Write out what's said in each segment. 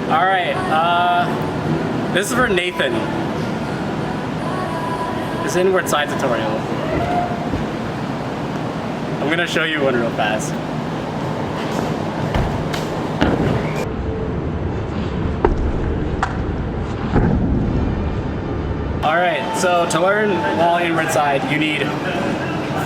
Alright, this is for Nathan. This inward side tutorial. I'm gonna show you one real fast. Alright, so to learn wall inward side, you need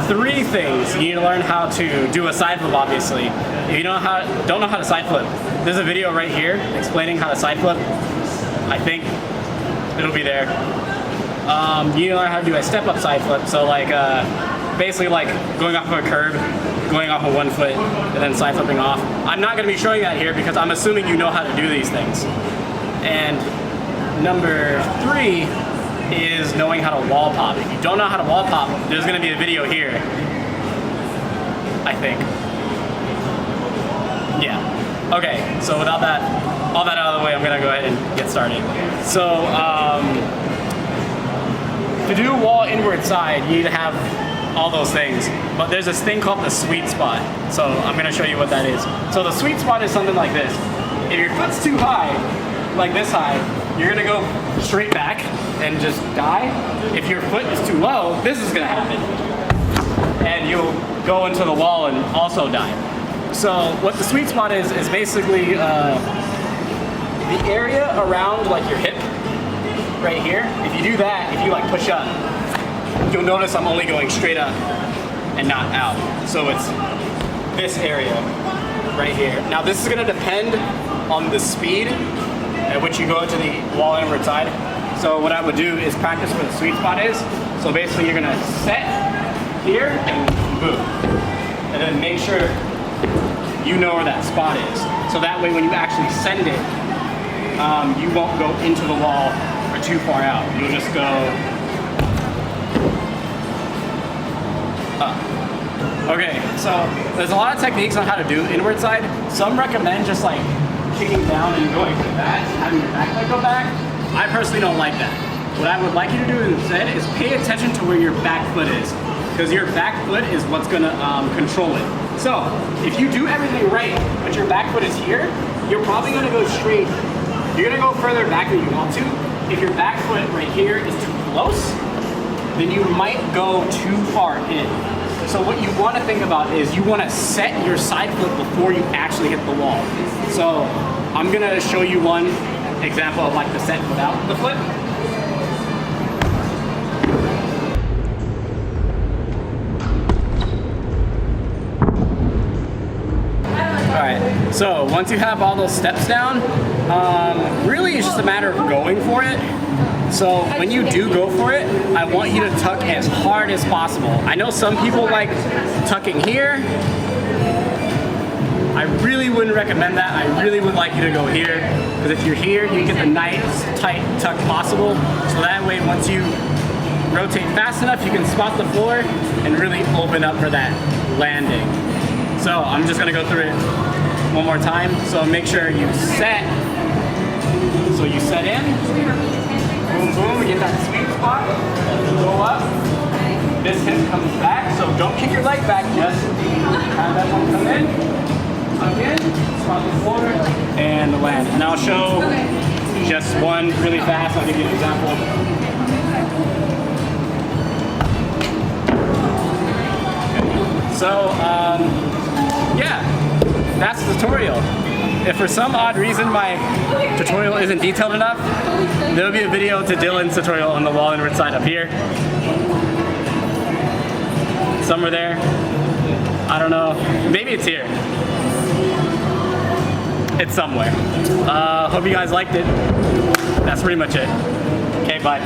3 things. You need to learn how to do a side flip, obviously. If you don't know how to side flip, there's a video right here explaining how to side flip. I think it'll be there. You need to learn how to do a step-up side flip. So like, basically like going off of a curb, going off of 1 foot, and then side flipping off. I'm not gonna be showing that here because I'm assuming you know how to do these things. And number 3 is knowing how to wall pop. If you don't know how to wall pop, there's gonna be a video here, I think. Yeah. Okay, so without that, all that out of the way, I'm gonna go ahead and get started. So, to do wall inward side, you need to have all those things, but there's this thing called the sweet spot. So I'm gonna show you what that is. So the sweet spot is something like this. If your foot's too high, like this high, you're gonna go straight back and just die. If your foot is too low, this is gonna happen. And you'll go into the wall and also die. So what the sweet spot is basically the area around like your hip, right here. If you do that, if you like push up, you'll notice I'm only going straight up and not out. So it's this area right here. Now this is gonna depend on the speed at which you go into the wall inward side. So what I would do is practice where the sweet spot is. So basically you're gonna set here and boom. And then make sure you know where that spot is. So that way when you actually send it, you won't go into the wall or too far out. You'll just go up. Okay, so there's a lot of techniques on how to do inward side. Some recommend just like kicking down and going to that, having your back leg go back. I personally don't like that. What I would like you to do instead is pay attention to where your back foot is, because your back foot is what's gonna control it. So if you do everything right, but your back foot is here, you're probably gonna go straight. You're gonna go further back than you want to. If your back foot right here is too close, then you might go too far in. So what you want to think about is you want to set your side flip before you actually hit the wall. So I'm going to show you one example of like the set without the flip. Alright, so once you have all those steps down, really it's just a matter of going for it. So when you do go for it, I want you to tuck as hard as possible. I know some people like tucking here. I really wouldn't recommend that. I really would like you to go here, because if you're here, you get the nice tight tuck possible. So that way, once you rotate fast enough, you can spot the floor and really open up for that landing. So I'm just gonna go through it one more time. So make sure you set. So you set in. Boom, boom, get that sweet spot, go up, this hip comes back, so don't kick your leg back, just have that one come in, tuck in, spot the floor, and land. And I'll show just one really fast, I'll give you an example. Okay. So, yeah, that's the tutorial. If for some odd reason my tutorial isn't detailed enough, there'll be a video to Dylan's tutorial on the wall inward side up here. Somewhere there. I don't know. Maybe it's here. It's somewhere. Hope you guys liked it. That's pretty much it. Okay, bye.